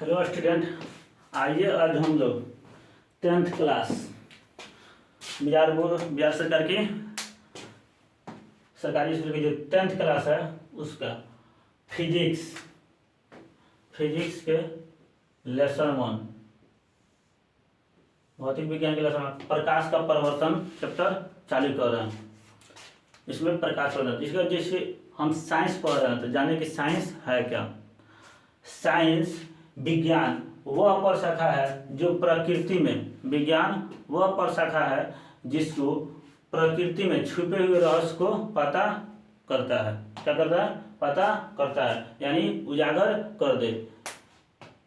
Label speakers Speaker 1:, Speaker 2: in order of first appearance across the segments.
Speaker 1: Hello student, आइए आज हम लोग 10th क्लास बिहार सरकार की सरकारी स्कूल की जो 10th क्लास है उसका फिजिक्स के लेसन 1 भौतिक विज्ञान के लेसन 1 प्रकाश का परिवर्तन चैप्टर चालू कर रहे हैं। इसमें प्रकाश परिवर्तन इसका जैसे हम साइंस पढ़ रहे हैं तो जाने कि साइंस है क्या। साइंस विज्ञान वह प्रशाखा है जो प्रकृति में विज्ञान वह प्रशाखा है जिसको प्रकृति में छुपे हुए रहस्य को पता करता है। क्या करता है? पता करता है, यानी उजागर कर दे।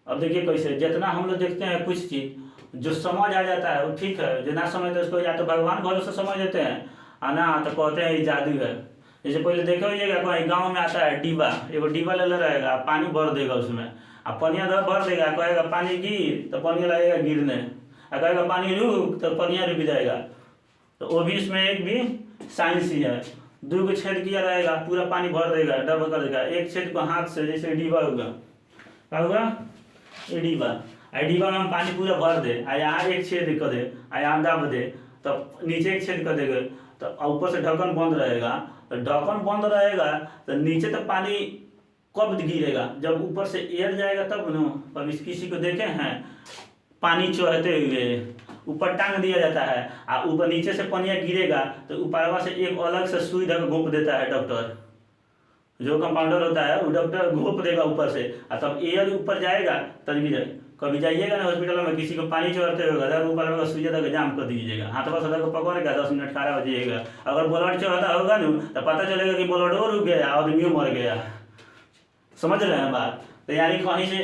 Speaker 1: अब देखिए कैसे, जितना हम लोग देखते हैं कुछ चीज जो समझ आ जाता है वो ठीक है, जो ना समझते उसको या तो भगवान भरोसे समझ लेते हैं और ना तो कहते हैं ये जादू है। जैसे पहले देखो होइएगा कोई गांव में आता है डिब्बा, एगो डिब्बा ले रहेगा, पानी भर देगा उसमें, अब पनिया भर देगा, कहेगा पानी गिर तो पनिया लगेगा गिरने, और कहेगा पानी रुक तो पनिया रुक जाएगा। तो वो भी इसमें एक भी साइंस ही है। 2 छेद किया रहेगा, पूरा पानी भर देगा, डबल कर देगा। एक छेद को हाथ से, जैसे डिब्बा होगा, क्या होगा? ये डिब्बा में हम पानी पूरा भर दे, आ यहाँ एक छेद कर दे, आ यहाँ दब दे, तो नीचे एक छेद कर देगा, तो ऊपर से ढक्कन बंद रहेगा। तो ढक्कन बंद रहेगा तो नीचे तो पानी कब गिरेगा? जब ऊपर से एयर जाएगा तब न। कभी किसी को देखे हैं पानी चढ़ते हुए ऊपर टांग दिया जाता है, और ऊपर नीचे से पानी गिरेगा तो ऊपरवा से एक अलग से सुई धक घोंप देता है डॉक्टर, जो कंपाउंडर होता है वो डॉक्टर घोंप देगा ऊपर से, और तब एयर ऊपर जाएगा तब गिरे। कभी जाइएगा ना हॉस्पिटल में, किसी को पानी चढ़ते होगा, ऊपर में सुई तक जाम कर दीजिएगा, हाथ पर सदा को पकड़ेगा, 10 मिनट खड़ा हो जाइएगा। अगर ब्लड चढ़ता होगा ना तो पता चलेगा कि ब्लड रुक गया, आदमी मर गया। समझ रहे हैं बात? तो यानी कहीं से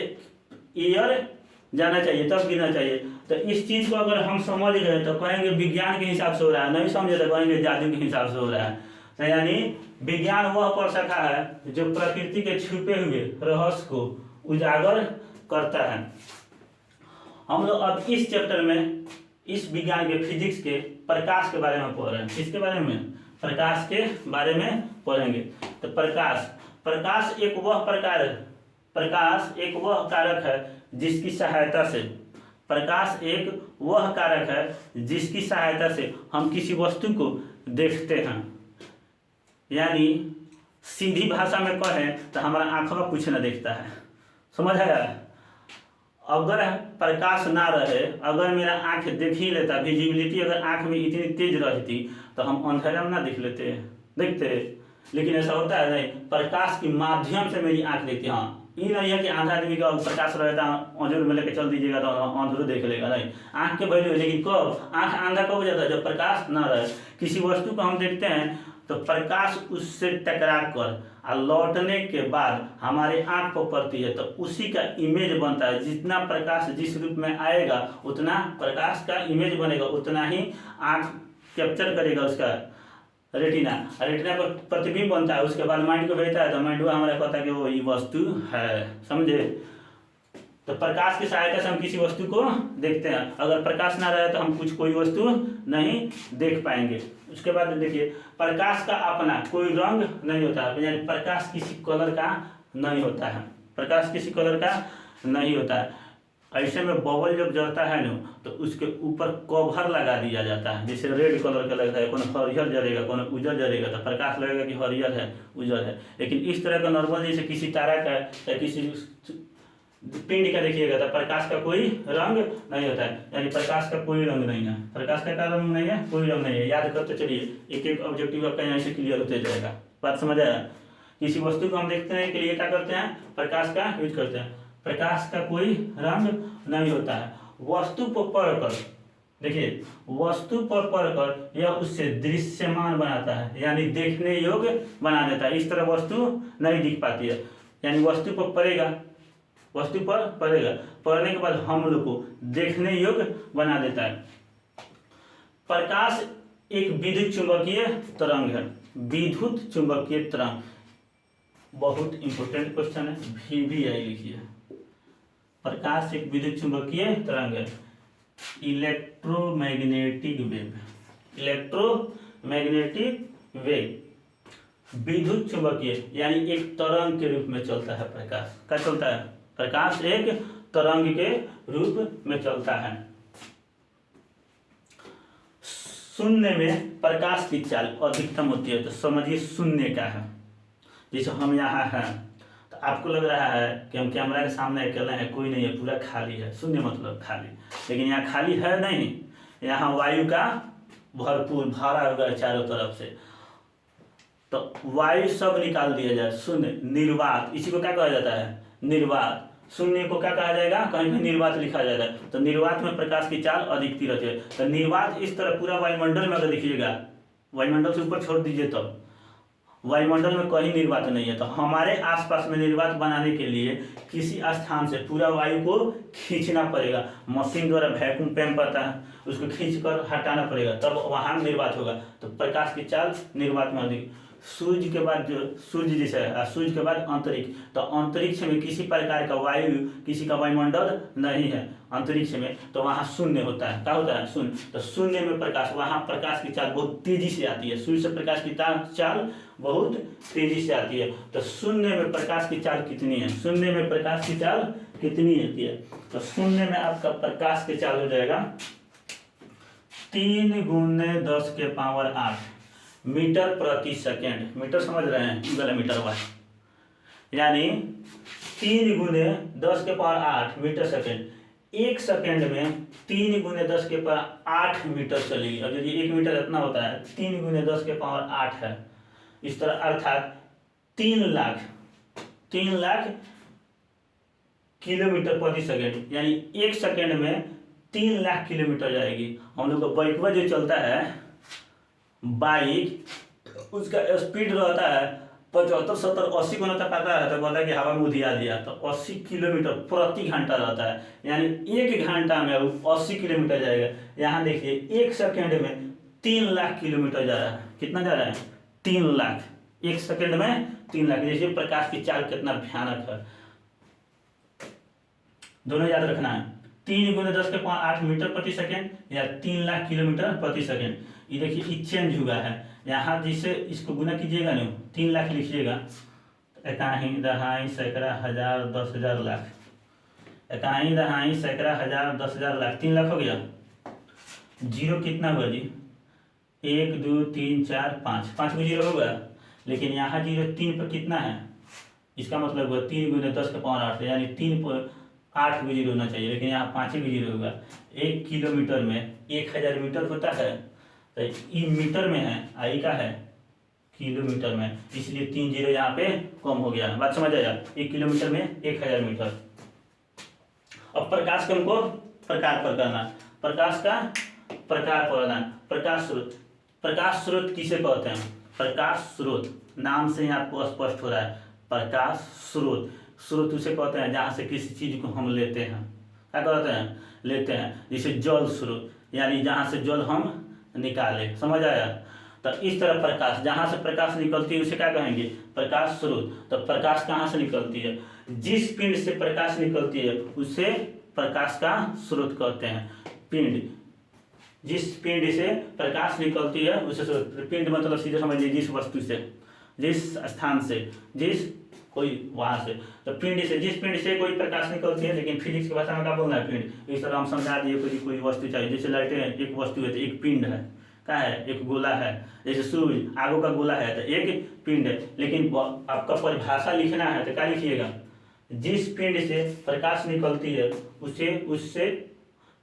Speaker 1: एयर जाना चाहिए तब गिरना चाहिए। तो इस चीज को अगर हम समझ गए तो कहेंगे विज्ञान के हिसाब से हो रहा है, नहीं समझे तो कहेंगे जादू के हिसाब से हो रहा है। तो यानी विज्ञान वह प्रशाखा है जो प्रकृति के छुपे हुए रहस्य को उजागर करता है। हम लोग अब इस चैप्टर में इस विज्ञान के फिजिक्स के प्रकाश के बारे में पढ़ रहे हैं। किसके बारे में? प्रकाश के बारे में पढ़ेंगे। तो प्रकाश एक वह कारक है जिसकी सहायता से हम किसी वस्तु को देखते हैं। यानी सीधी भाषा में कहें तो हमारा आंखों में कुछ न देखता है। समझ आया? अगर प्रकाश ना रहे, अगर मेरा आंख देख ही लेता, विजिबिलिटी अगर आंख में इतनी तेज रहती तो हम अंधेरा में ना देखते। लेकिन ऐसा होता है नहीं, प्रकाश के माध्यम से मेरी आंख देखती है। हाँ, ये नहीं है कि आंधा आदमी का प्रकाश रहता अंजूर में लेके चल दीजिएगा तो अंधेरे देख लेगा, नहीं। आंख के वैल्यू है, लेकिन कब आंख अंधा कब हो जाता है? जब प्रकाश ना रहे। किसी वस्तु को हम देखते हैं तो प्रकाश उससे टकरा कर और लौटने के बाद हमारे आंख पर पड़ती है तो उसी का इमेज बनता है। जितना प्रकाश जिस रूप में आएगा उतना प्रकाश का इमेज बनेगा, उतना ही आंख कैप्चर करेगा उसका रेटिना पर प्रतिबिंब बनता है। उसके बाद माइंड को भेजता है तो माइंड हमारा कहता है कि वो ये वस्तु है। समझे? तो प्रकाश की सहायता से हम किसी वस्तु को देखते हैं। अगर प्रकाश ना रहे तो हम कोई वस्तु नहीं देख पाएंगे। उसके बाद देखिए, प्रकाश का अपना कोई रंग नहीं होता है, यानी प्रकाश किसी कलर का नहीं होता है। ऐसे में बबल जब जलता है ना तो उसके ऊपर कवर लगा दिया जाता है। जैसे रेड कलर का लगता है, कोनो हरियर जलेगा, कोनो उजर जलेगा, तो प्रकाश लगेगा कि हरियर है, उजर है। लेकिन इस तरह का नॉर्मल जैसे किसी तारा का या किसी पिंड का देखिएगा तो प्रकाश का कोई रंग नहीं होता है, यानी प्रकाश का कोई रंग नहीं है। प्रकाश का रंग नहीं है, कोई रंग नहीं है। याद करते चलिए, एक ऑब्जेक्टिव आपका यहाँ से क्लियर होते जाएगा। बात समझ आया? किसी वस्तु को हम देखते हैं के लिए क्या करते हैं? प्रकाश का यूज करते हैं। प्रकाश का कोई रंग नहीं होता है। वस्तु पर पड़कर, देखिए, वस्तु पर पड़कर यह उससे दृश्यमान बनाता है, यानी देखने योग्य बना देता है। इस तरह वस्तु नहीं दिख पाती है, यानी वस्तु पर पड़ेगा, पड़ने के बाद हम लोग को देखने योग्य बना देता है। प्रकाश एक विद्युत चुंबकीय तरंग है। विद्युत चुंबकीय तरंग बहुत इंपॉर्टेंट क्वेश्चन है, VVI लिखिए। प्रकाश एक विद्युत चुंबकीय तरंग है। इलेक्ट्रोमैग्नेटिक वेव विद्युत चुंबकीय, यानी एक तरंग के रूप में चलता है। प्रकाश क्या चलता है? प्रकाश एक तरंग के रूप में चलता है। शून्य में प्रकाश की चाल अधिकतम होती है। तो समझिए शून्य क्या है। जैसे हम यहाँ हैं तो आपको लग रहा है कि हम कैमरा के सामने अकेले हैं, कोई नहीं है, पूरा खाली है। शून्य मतलब खाली, लेकिन यहाँ खाली है नहीं, यहाँ वायु का भरपूर भरा हुआ है चारों तरफ से। तो वायु सब निकाल दिया जाए, शून्य निर्वात, इसी को क्या कहा जाता है? निर्वात। शून्य को क्या कहा जाएगा? कहीं भी निर्वात लिखा जाएगा। तो निर्वात में प्रकाश की चाल अधिकती रहती है। तो निर्वात इस तरह पूरा वायुमंडल में अगर देखिएगा, वायुमंडल से ऊपर छोड़ दीजिए, तब वायुमंडल में कहीं निर्वात नहीं है। तो हमारे आसपास में निर्वात बनाने के लिए किसी स्थान से पूरा वायु को खींचना पड़ेगा। मशीन द्वारा वैक्यूम पंप आता है, उसको खींच कर हटाना पड़ेगा, तब वहाँ निर्वात होगा। तो प्रकाश की चाल निर्वात में अधिक। सूर्य के बाद जो सूर्य जैसे है, सूर्य के बाद अंतरिक्ष। तो अंतरिक्ष में किसी प्रकार का वायु, किसी का वायुमंडल नहीं है अंतरिक्ष में, तो वहाँ शून्य होता है। क्या होता है? शून्य। तो शून्य में प्रकाश, वहाँ प्रकाश की चाल बहुत तेजी से आती है। सूर्य से प्रकाश की चाल बहुत तेजी से आती है। तो शून्य में प्रकाश की चाल कितनी है? शून्य में प्रकाश की चाल कितनी होती है? तो शून्य में आपका प्रकाश की चाल हो जाएगा 3 × 10⁸ मीटर प्रति सेकेंड। मीटर समझ रहे हैं? गला मीटर वाला, यानी 3 × 10⁸ मीटर सेकेंड। एक सेकेंड में 3 × 10⁸ मीटर चलेगी। और यदि 1 मीटर इतना होता है, 3 × 10⁸ है। इस तरह अर्थात 3 लाख किलोमीटर प्रति सेकेंड, यानी एक सेकेंड में 3 लाख किलोमीटर जाएगी। हम लोग का बाइक जो चलता है, बाइक, उसका स्पीड रहता है 75, 70, 80 को तक आता है, तो कहता है कि हवा में उधिया दिया। तो 80 किलोमीटर प्रति घंटा रहता है, यानी 1 घंटा में वो 80 किलोमीटर जाएगा। यहाँ देखिए 1 सेकेंड में 3 लाख किलोमीटर जा रहा है। कितना जा रहा है? 3 लाख। 1 सेकेंड में 3 लाख। देखिए प्रकाश की चाल कितना भयानक है। दोनों याद रखना है, 3 × 10⁸ मीटर प्रति सेकेंड या 3 लाख किलोमीटर प्रति सेकेंड। ये देखिए ये चेंज हुआ है। यहाँ जिसे इसको गुना कीजिएगा ना, 3 लाख लिखिएगा, इकाई, दहाई, सैकड़ा, हजार, 10,000, लाख। इकाई, दहाई, सैकड़ा, हजार, 10,000, लाख। 3 लाख हो गया। जीरो कितना हुआ जी? 1 2 3 4 5, 5 को जीरो होगा। लेकिन यहाँ जीरो 3 पर कितना है? इसका मतलब हुआ 3 × 10⁸, यानी 8 को जीरो होना चाहिए, लेकिन यहाँ 5 को जीरो होगा। 1 किलोमीटर में 1000 मीटर होता है, तो ये मीटर में है, आई का है किलोमीटर में, इसलिए 3 जीरो यहाँ पे कम हो गया। बात समझ आया? 1 किलोमीटर में 1000 मीटर। अब प्रकाश को हमको प्रकार पर करना, प्रकाश का प्रकार पर करना। प्रकाश स्रोत किसे कहते हैं? प्रकाश स्रोत नाम से ही आपको स्पष्ट हो रहा है। प्रकाश स्रोत उसे कहते हैं जहाँ से किसी चीज को हम लेते हैं। क्या कहते हैं? लेते हैं। जैसे जल स्रोत, यानी जहाँ से जल हम निकाले। समझ आया? तो इस तरह प्रकाश, जहाँ से प्रकाश निकलती है उसे क्या कहेंगे? प्रकाश स्रोत। तो प्रकाश कहाँ से निकलती है? जिस पिंड से प्रकाश निकलती है उसे प्रकाश का स्रोत कहते हैं। पिंड, जिस पिंड से प्रकाश निकलती है उसे स्रोत। पिंड मतलब सीधे समझिए जिस वस्तु से, जिस स्थान से, जिस कोई वहां से। तो पिंड से, जिस पिंड से कोई प्रकाश निकलती है, लेकिन फिजिक्स की भाषा में क्या बोलना है? पिंड। इस तरह हम समझा दिए कोई वस्तु चाहिए। जैसे लाइटें एक वस्तु है तो एक पिंड है, क्या है? एक गोला है। जैसे सूर्य आगो का गोला है तो एक पिंड है। लेकिन आपका परिभाषा लिखना है तो क्या लिखिएगा? जिस पिंड से प्रकाश निकलती है उससे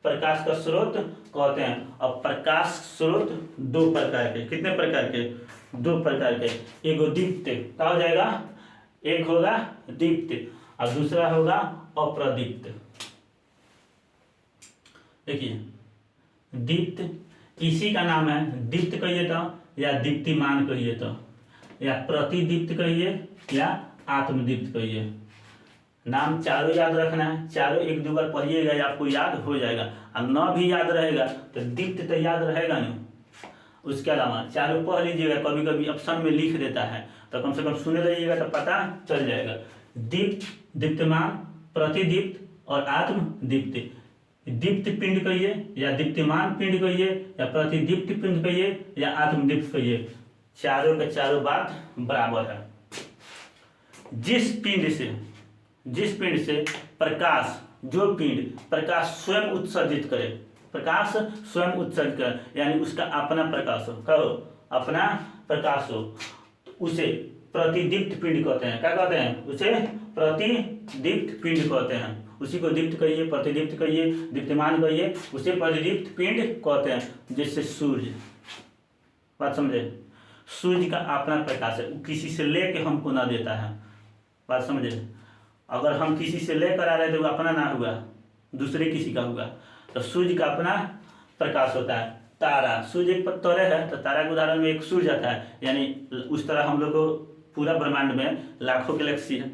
Speaker 1: प्रकाश का स्रोत कहते हैं। अब प्रकाश स्रोत 2 प्रकार के। कितने प्रकार के? 2 प्रकार के। एगो दीप्त, क्या हो जाएगा? एक होगा दीप्त और दूसरा होगा अप्रदीप्त। देखिए दीप्त इसी का नाम है। दीप्त कहिए तो, या दीप्तिमान कहिए तो, या प्रतिदीप्त कहिए, या आत्मदीप्त कहिए। नाम चारों याद रखना है। चारों 1-2 बार पढ़िएगा या आपको याद हो जाएगा। और न भी याद रहेगा तो दीप्त तो याद रहेगा नहीं। उसके अलावा चारों पढ़ लीजिएगा, कभी कभी ऑप्शन में लिख देता है तो कम से कम सुने रहिएगा तो पता चल जाएगा। दीप्त, दीप्तमान, प्रतिदीप्त और आत्मदीप्त। दीप्त पिंड कहिए या दीप्तिमान पिंड कहिए या प्रतिदीप्त पिंड कहिए या आत्मदीप्त कहिए, चारों के चारों बात बराबर है। जिस पिंड से प्रकाश जो पिंड प्रकाश स्वयं उत्सर्जित करे, प्रकाश स्वयं उत्सर्जित करे यानी उसका अपना प्रकाश हो, कहो अपना प्रकाश हो, उसे प्रतिदीप्त पिंड कहते हैं। क्या कहते हैं? उसे प्रतिदीप्त पिंड कहते हैं। उसी को दीप्त कहिए, प्रतिदीप्त कहिए, दीप्तिमान कहिए, उसे प्रतिदीप्त पिंड कहते हैं। जैसे सूर्य, बात समझे? सूर्य का अपना प्रकाश है, किसी से लेके हमको ना देता है, बात समझे? अगर हम किसी से लेकर आ रहे थे वो अपना ना हुआ, दूसरे किसी का हुआ, तो सूर्य का अपना प्रकाश होता है। तारा, सूर्य एक तारे है तो तारा के उदाहरण में एक सूर्य आता है, यानी उस तरह हम लोग को पूरा ब्रह्मांड में लाखों गैलेक्सी है,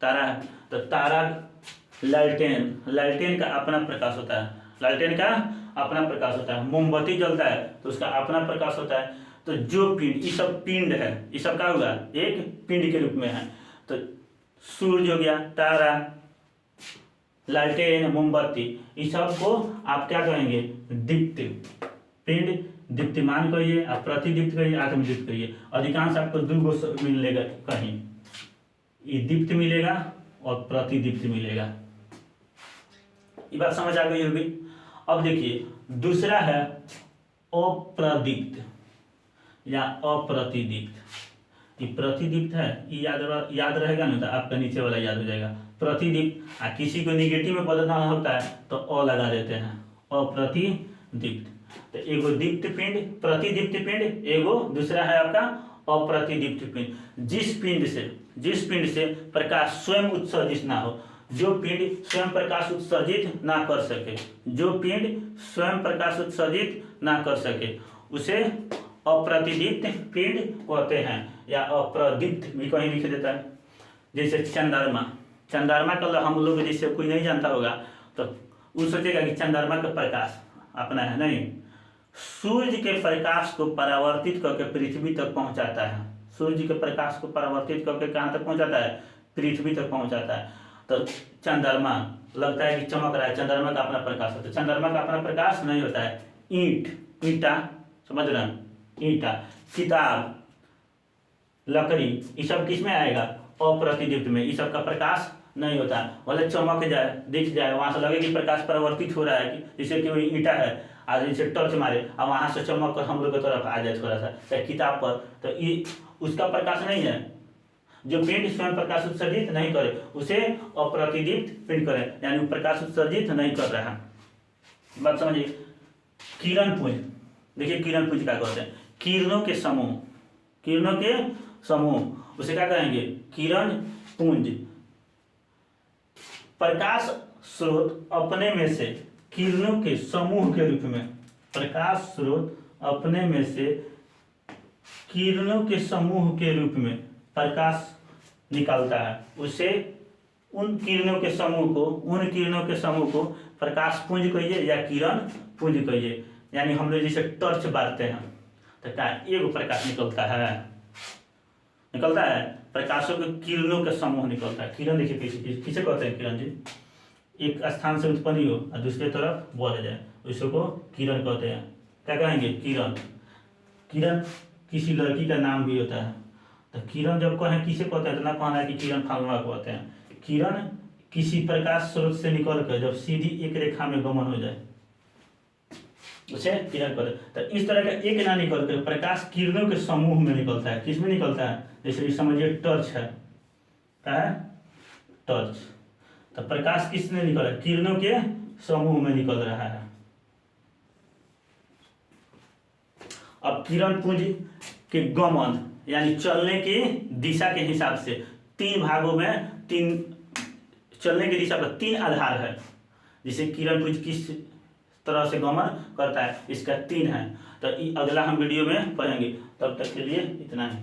Speaker 1: तारा है। तो तारा, लालटेन, लालटेन का अपना प्रकाश होता है, लालटेन का अपना प्रकाश होता है। मोमबत्ती जलता है तो उसका अपना प्रकाश होता है। तो जो पिंड, ये सब पिंड है, ये सब क्या हुआ? एक पिंड के रूप में है। तो सूर्य हो गया, तारा, लालटेन, मोमबत्ती, इस सब को आप क्या कहेंगे? दीप्त पिंड, दीप्तिमान कहिए, आप प्रतिदीप्त कहिए, आत्मदीप्त कहिए। अधिकांश आपको दो गो मिलेगा, कहीं ये दीप्त मिलेगा और प्रतिदीप्त मिलेगा। ये बात समझ आ गई होगी। अब देखिए दूसरा है अप्रदीप्त या अप्रतिदीप्त। ये प्रतिदीप्त है, ये याद रहेगा ना तो आपका नीचे वाला याद हो जाएगा। प्रतिदीप्त, किसी को निगेटिव में बदलना होता है तो अ लगा देते हैं, अप्रतिदीप्त। तो एगो दीप्त पिंड, प्रतिदीप्त पिंड, एगो दूसरा है आपका अप्रतिदीप्त पिंड। जिस पिंड से प्रकाश स्वयं उत्सर्जित ना हो, जो पिंड स्वयं प्रकाश उत्सर्जित ना कर सके, जो पिंड स्वयं प्रकाश उत्सर्जित ना कर सके, उसे अप्रतिदीप्त पिंड कहते हैं, या अप्रदीप्त भी कहीं लिख देता है। जैसे चंद्रमा, चंद्रमा का हम लोग जैसे कोई नहीं जानता होगा तो वो सोचेगा कि चंद्रमा का प्रकाश अपना है, नहीं। सूर्य के प्रकाश को परावर्तित करके पृथ्वी तक पहुंचाता है। सूर्य के प्रकाश को परावर्तित करके कहाँ तक पहुंचाता है? पृथ्वी तक पहुंचाता है। तो चंद्रमा लगता है कि चमक रहा है, चंद्रमा का अपना प्रकाश होता है। चंद्रमा का अपना प्रकाश नहीं होता है। ईंटा, समझ रहे हैं? ईंटा, किताब, लकड़ी, ये सब किस में आएगा? अप्रतिदीप्त में। ये सब का प्रकाश नहीं होता। भले चमक जाए, दिख जाए, वहां से लगे कि प्रकाश परावर्तित हो रहा है, कि जैसे कि ईंटा है, आज जैसे टॉर्च मारे और वहां से चमक कर हम लोग की तरफ आ जाए थोड़ा सा, चाहे किताब पर, तो ये उसका प्रकाश नहीं है। जो पिंड स्वयं प्रकाश उत्सर्जित नहीं करे उसे अप्रतिदीप्त पिंड करे, यानी प्रकाश उत्सर्जित नहीं कर रहा है। बात समझिए। किरण पुंज, देखिए किरण पुंज क्या कहते हैं? किरणों के समूह, किरणों के समूह, उसे क्या कहेंगे? किरण पुंज। प्रकाश स्रोत अपने में से किरणों के समूह के रूप में, प्रकाश स्रोत अपने में से किरणों के समूह के रूप में प्रकाश निकालता है, उसे उन किरणों के समूह को प्रकाश पुंज कहिए या किरण पुंज कहिए। यानी हम लोग जैसे टॉर्च बारते हैं तो क्या एगो प्रकाश निकलता है, प्रकाशों के किरणों का समूह निकलता है। किरण देखिए किसे कहते हैं? किरण जी, एक स्थान से उत्पन्न हो और दूसरे तरफ बढ़ जाए, उसको किरण कहते हैं। क्या कहेंगे? किरण। किरण किसी लड़की का नाम भी होता है। तो किरण जब कहें किसे कहते हैं तो ना कहना है कि किरण फलना कहते हैं। किरण किसी प्रकाश स्रोत से निकल कर जब सीधी एक रेखा में गमन हो जाए उसे किरण कहते हैं। तो इस तरह का एक ना निकल कर प्रकाश किरणों के समूह में निकलता है। किस में निकलता है? जैसे समझिए टॉर्च है, क्या है? टॉर्च। तो प्रकाश किसने निकला? किरणों के समूह में निकल रहा है। अब किरण पुंज के गमन यानी चलने की दिशा के हिसाब से तीन भागों में, चलने की दिशा पर तीन आधार है। जिसे किरण पुंज किस तरह से गमन करता है, इसका तीन है। तो अगला हम वीडियो में पढ़ेंगे। तब तक के लिए इतना ही।